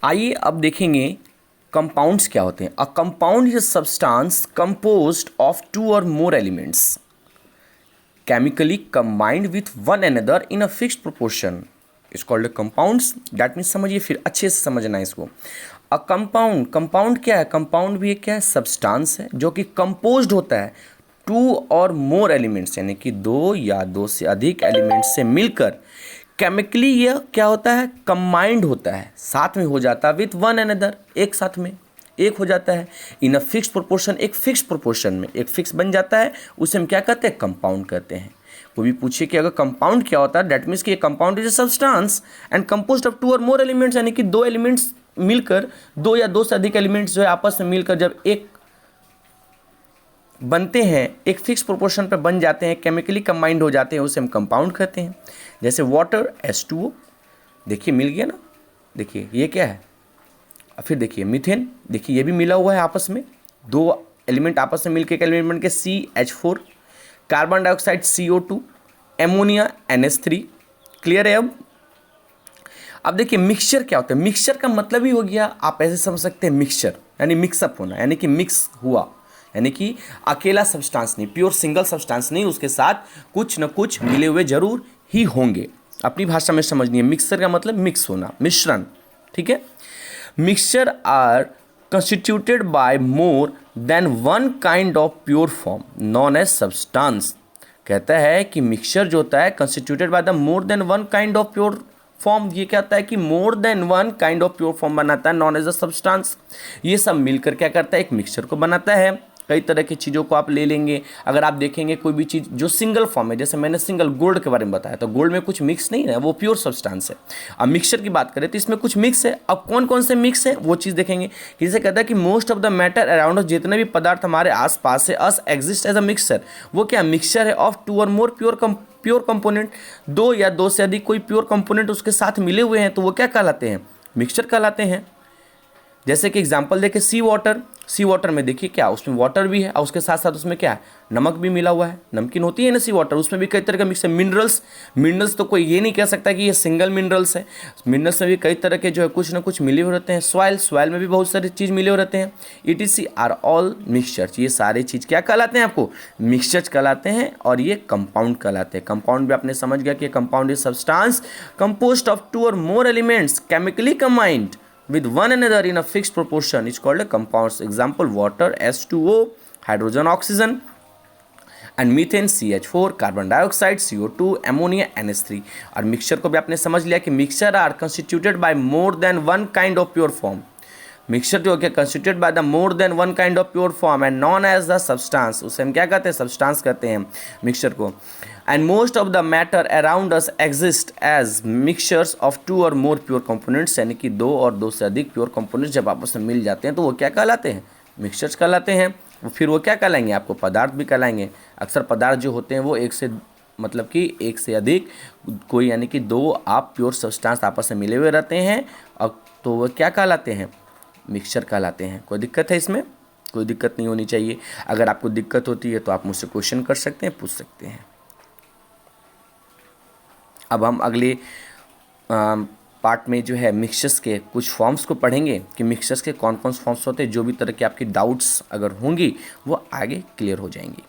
आइए अब देखेंगे कंपाउंड्स क्या होते हैं। A compound is a substance composed of two और more elements chemically combined with one another in a fixed proportion is called a compounds. that means समझिए, फिर अच्छे से समझना है इसको। अ कंपाउंड क्या है? कंपाउंड भी एक क्या है? सब्सटेंस है जो कि कंपोज्ड होता है टू और मोर एलिमेंट्स, यानी कि दो या दो से अधिक एलिमेंट्स से मिलकर केमिकली यह क्या होता है? कंबाइंड होता है, साथ में हो जाता है विथ वन अनदर, एक साथ में एक हो जाता है इन अ फिक्स प्रोपोर्शन, एक फिक्स प्रोपोर्शन में एक फिक्स बन जाता है, उसे हम क्या कहते हैं? कंपाउंड कहते हैं। कोई भी पूछे कि अगर कंपाउंड क्या होता है, दैट मीन्स कि compound is a substance and composed of two और मोर एलिमेंट्स, यानी कि दो एलिमेंट्स मिलकर, दो या दो से अधिक एलिमेंट्स जो है आपस में मिलकर जब एक बनते हैं, एक फिक्स प्रोपोर्शन पर बन जाते हैं, केमिकली कंबाइंड हो जाते हैं, उसे हम कंपाउंड कहते हैं। जैसे वाटर H2O, देखिए मिल गया ना, देखिए ये क्या है। फिर देखिए मीथेन, देखिए ये भी मिला हुआ है आपस में, दो एलिमेंट आपस में मिलकर एक एलिमेंट बन के CH4, carbon dioxide CO2, ammonia NH3। Clear है? अब देखिए मिक्सचर क्या होता है। मिक्सचर का मतलब ही हो गया, आप ऐसे समझ सकते हैं, मिक्सचर यानी मिक्सअप होना, यानी कि मिक्स हुआ, यानी कि अकेला सब्सटेंस नहीं, प्योर सिंगल सब्सटेंस नहीं, उसके साथ कुछ न कुछ मिले हुए जरूर ही होंगे। अपनी भाषा में समझनी है, मिक्सचर का मतलब मिक्स होना, मिश्रण। ठीक है। Mixture are constituted by more than one kind of pure form known as substance. कहता है कि मिक्सचर जो होता है constituted by the more than one kind of pure form, ये क्या होता है कि more than one kind of pure form बनाता है, नॉन एज अ सब्सटेंस। ये सब मिलकर क्या करता है? एक मिक्सचर को बनाता है। कई तरह की चीज़ों को आप ले लेंगे, अगर आप देखेंगे कोई भी चीज़ जो सिंगल फॉर्म है, जैसे मैंने सिंगल गोल्ड के बारे में बताया, तो गोल्ड में कुछ मिक्स नहीं है, वो प्योर सब्सटेंस है। अब मिक्सचर की बात करें तो इसमें कुछ मिक्स है। अब कौन कौन से मिक्स है वो चीज़ देखेंगे। जैसे कहता है कि most of the matter around अस, जितने भी पदार्थ हमारे आसपास है, अस एग्जिस्ट एज अ मिक्सचर, वो क्या मिक्सचर है ऑफ टू और मोर प्योर कंपोनेंट, दो या दो से अधिक कोई प्योर कंपोनेंट उसके साथ मिले हुए हैं, तो वो क्या कहलाते हैं? मिक्सचर कहलाते हैं। जैसे कि एग्जांपल देखें, सी वाटर में देखिए क्या, उसमें वाटर भी है और उसके साथ साथ उसमें क्या है? नमक भी मिला हुआ है। नमकीन होती है ना सी वाटर, उसमें भी कई तरह का मिक्स है। मिनरल्स तो कोई ये नहीं कह सकता कि ये सिंगल मिनरल्स है, मिनरल्स में भी कई तरह के जो है कुछ ना कुछ मिले हुए रहते हैं। सॉइल में भी बहुत सारी चीज़ मिले हुए रहते हैं। ETC आर ऑल मिक्सचर्स, ये सारे चीज़ क्या कहलाते हैं? आपको मिक्सचर्स कहलाते हैं और ये कंपाउंड कहलाते हैं। कंपाउंड भी आपने समझ गया कि compound is substance composed of two और more elements chemically combined with one another in a fixed proportion is called a compounds. Example, water H2O, hydrogen oxygen, and methane CH4, carbon dioxide CO2, ammonia NH3। और mixture को भी आपने समझ लिया कि mixture are constituted by more than one kind of pure form. Mixture जो है constituted by the more than one kind of pure form and known as the substance, उसे हम क्या कहते हैं? सब्सटेंस कहते हैं मिक्सचर को। And most of the matter around us exist as mixtures of two और मोर प्योर कंपोनेंट्स, यानी कि दो और दो से अधिक प्योर कंपोनेंट्स जब आपस में मिल जाते हैं तो वो क्या कहलाते हैं? मिक्सचर्स कहलाते हैं। फिर वो क्या कहलाएंगे? आपको पदार्थ भी कहलाएंगे। अक्सर पदार्थ जो होते हैं वो एक से मतलब कि एक से अधिक कोई, यानी कि दो आप प्योर सब्सटेंस आपस में मिले हुए रहते हैं, और तो वो क्या कहलाते हैं? मिक्सचर कहलाते हैं। कोई दिक्कत है इसमें? कोई दिक्कत नहीं होनी चाहिए। अगर आपको दिक्कत होती है तो आप मुझसे क्वेश्चन कर सकते हैं, पूछ सकते हैं। अब हम अगले पार्ट में जो है मिक्सचर्स के कुछ फॉर्म्स को पढ़ेंगे कि मिक्सचर्स के कौन कौन से फॉर्म्स होते हैं। जो भी तरह के आपकी डाउट्स अगर होंगी वो आगे क्लियर हो जाएंगी।